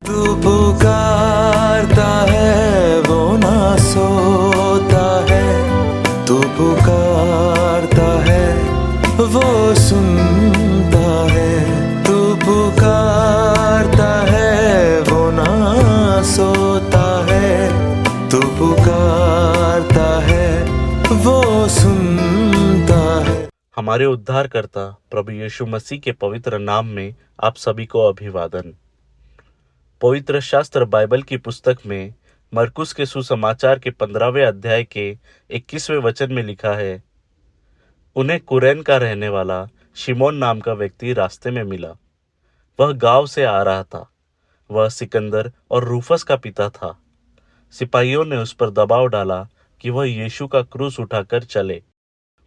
तू पुकारता है वो ना सोता है, तू पुकारता है वो सुनता है, तू पुकारता है वो ना सोता है, तू पुकारता है वो सुनता है। हमारे उद्धारकर्ता प्रभु यीशु मसीह के पवित्र नाम में आप सभी को अभिवादन। पवित्र शास्त्र बाइबल की पुस्तक में मरकुस के सुसमाचार के 15वें अध्याय के 21वें वचन में लिखा है, उन्हें कुरैन का रहने वाला शिमोन नाम का व्यक्ति रास्ते में मिला। वह गांव से आ रहा था। वह सिकंदर और रूफस का पिता था। सिपाहियों ने उस पर दबाव डाला कि वह यीशु का क्रूस उठाकर चले।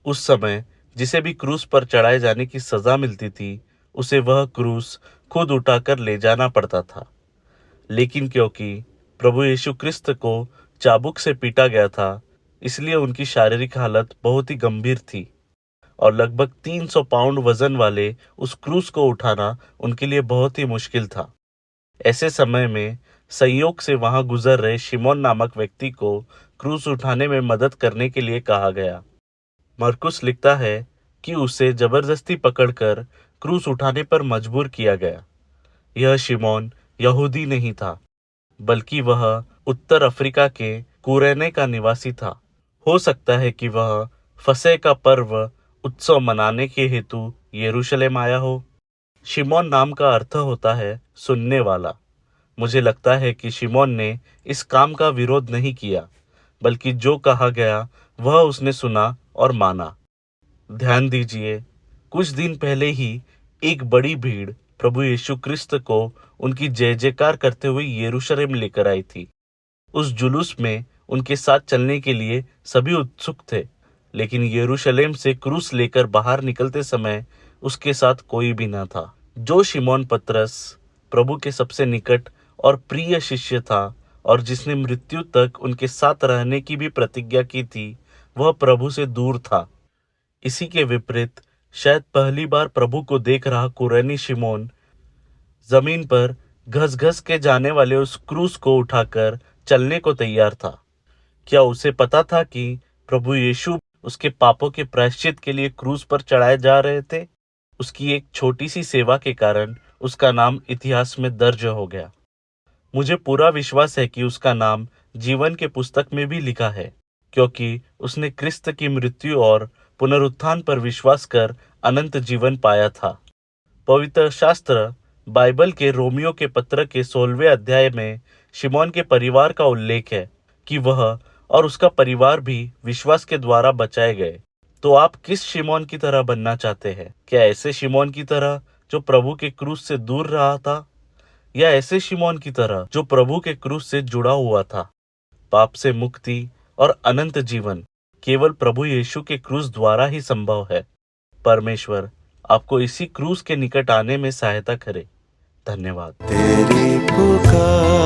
उस समय जिसे भी क्रूस पर चढ़ाए जाने की सजा मिलती थी, उसे वह क्रूस खुद उठाकर ले जाना पड़ता था। लेकिन क्योंकि प्रभु यीशु क्रिस्त को चाबुक से पीटा गया था, इसलिए उनकी शारीरिक हालत बहुत ही गंभीर थी और लगभग 300 पाउंड वजन वाले उस क्रूस को उठाना उनके लिए बहुत ही मुश्किल था। ऐसे समय में संयोग से वहां गुजर रहे शिमोन नामक व्यक्ति को क्रूस उठाने में मदद करने के लिए कहा गया। मरकुस लिखता है कि उसे जबरदस्ती पकड़कर क्रूस उठाने पर मजबूर किया गया। यह शिमोन यहूदी नहीं था, बल्कि वह उत्तर अफ्रीका के कुरेने का निवासी था। हो सकता है कि वह फसह का पर्व उत्सव मनाने के हेतु यरूशलेम आया हो। शिमोन नाम का अर्थ होता है सुनने वाला। मुझे लगता है कि शिमोन ने इस काम का विरोध नहीं किया, बल्कि जो कहा गया वह उसने सुना और माना। ध्यान दीजिए, कुछ दिन पहले ही एक बड़ी भीड़ प्रभु यीशु क्रिस्त को उनकी जय जयकार करते हुए यरूशलेम लेकर आई थी। उस जुलूस में उनके साथ चलने के लिए सभी उत्सुक थे, लेकिन यरूशलेम से क्रूस लेकर बाहर निकलते समय उसके साथ कोई भी न था। जो शिमोन पतरस प्रभु के सबसे निकट और प्रिय शिष्य था और जिसने मृत्यु तक उनके साथ रहने की भी प्रतिज्ञा की थी, वह प्रभु से दूर था। इसी के विपरीत शायद पहली बार प्रभु को देख रहा कुरैनी शिमोन जमीन पर घस घस के जाने वाले उस क्रूस को उठाकर चलने को तैयार था। क्या उसे पता था कि प्रभु यीशु उसके पापों के प्रायश्चित के लिए क्रूस पर चढ़ाए जा रहे थे? उसकी एक छोटी सी सेवा के कारण उसका नाम इतिहास में दर्ज हो गया। मुझे पूरा विश्वास है कि उसका नाम जीवन के पुस्तक में भी लिखा है, क्योंकि उसने क्रिस्त की मृत्यु और पुनरुत्थान पर विश्वास कर अनंत जीवन पाया था। पवित्र शास्त्र बाइबल के रोमियो के पत्र के 16वें अध्याय में शिमोन के परिवार का उल्लेख है कि वह और उसका परिवार भी विश्वास के द्वारा बचाए गए। तो आप किस शिमोन की तरह बनना चाहते हैं? क्या ऐसे शिमोन की तरह जो प्रभु के क्रूस से दूर रहा था, या ऐसे शिमोन की तरह जो प्रभु के क्रूस से जुड़ा हुआ था? पाप से मुक्ति और अनंत जीवन केवल प्रभु यीशु के क्रूस द्वारा ही संभव है। परमेश्वर आपको इसी क्रूस के निकट आने में सहायता करे। धन्यवाद। तेरी पुकार